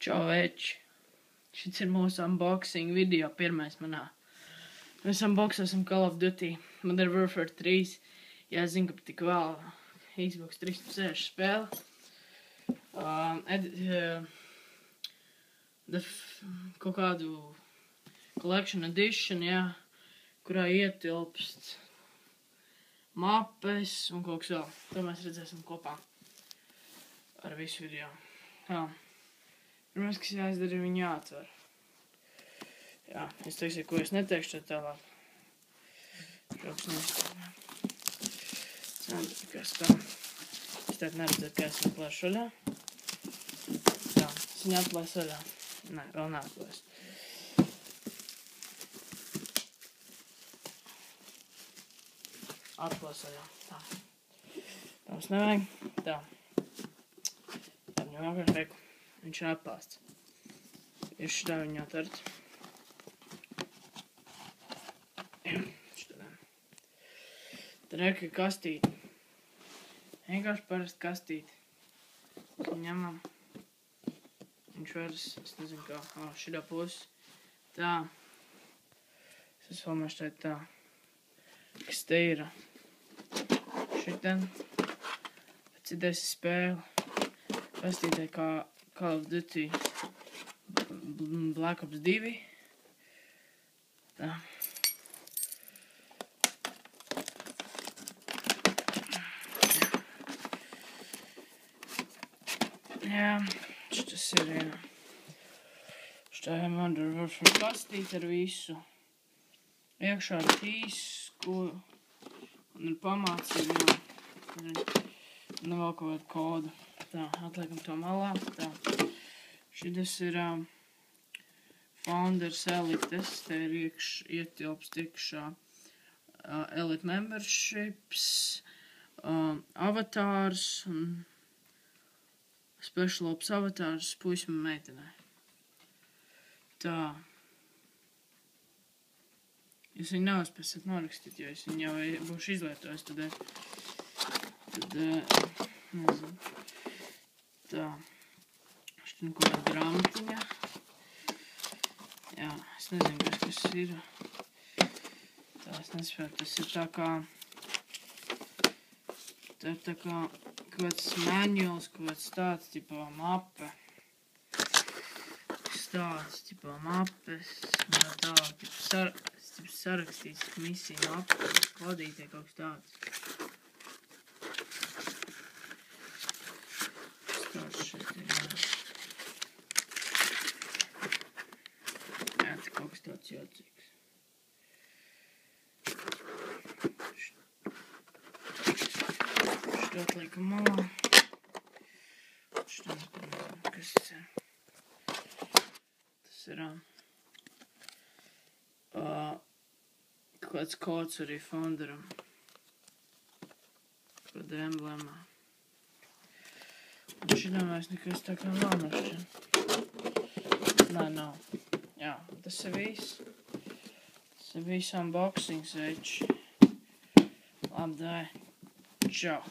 Čau, veči! Šis ir mūsu unboxing video, pirmais manā. Mēs unboxēsim Call of Duty Modern Warfare 3. Jā, zinu, ka tik vēl Xbox 360 spēle. Kaut kādu Collection Edition, jā, kurā ietilpst mapes un kaut kas vēl. To mēs redzēsim kopā ar visu video. Jā. Pirmais, kas jāizdara, ir viņu jāatver. Jā, es teikšu, ko es neteikšu tālāk. Šoks neizstāvē. Kas tā. Es tagad neredzētu, kā es atklāšu vaļā. Tā, es viņu atklāšu vaļā. Nē, vēl neatklāšu. Atklāšu vaļā. Tā. Mums nevajag. Tā. Tā, viņu vienkārši reiku. Viņš ir atpāsts. Ir šitā viņu atvert. Šitā. Tad reka kastīti. Vienkārši parasti kastīti. Ņemam. Viņš vairs, es nezinu kā, šitā pusi. Tā. Es filmēšu tā tā. Kas te ir? Šitā. Citais spēle. Kastītē kā Call of Duty Black Ops 2. Tā. Jā, šitas ir, jā. Šitā ir Modern Warfare kastīte ar visu. Iekšā ir tīsku un ir pamācība. Un vēl kaut kādu kodu. Tā, atliekam to malā. Tā. Šitas ir Founders Elites. Te ir ietilpst iekšā Elite Memberships, Avatars un Special Ops Avatars puisim un meitenē. Tā. Jūs viņu neuzspēsiet norakstīt, jo es viņu jau būšu izlietojis, tad nezinu. Tā. Šķiet kaut kāda grāmatiņa. Jā, es nezinu, kas tas ir. Tā, es nespēju, tas ir tā kā kaut kāds manuals, kaut kāds tāds, tipā mape. Tāds, tipā mapes. Tā, tipā sarakstīts misija mape, kodītē kaut kas tāds. Tāds šeit ir, jā. Jā, te kaut kas tāds jocīgs. Šitā atliekam malā. Šitā nezinu, kas tas ir. Tas ir kaut kāds kods arī Founderam. Kāda emblēmā. Un šitā vairs nekas tā kā nav našķi. Nē, nav. Jā, tas ir viss. Tas ir viss unboxings, veči. Labi, dai. Čau.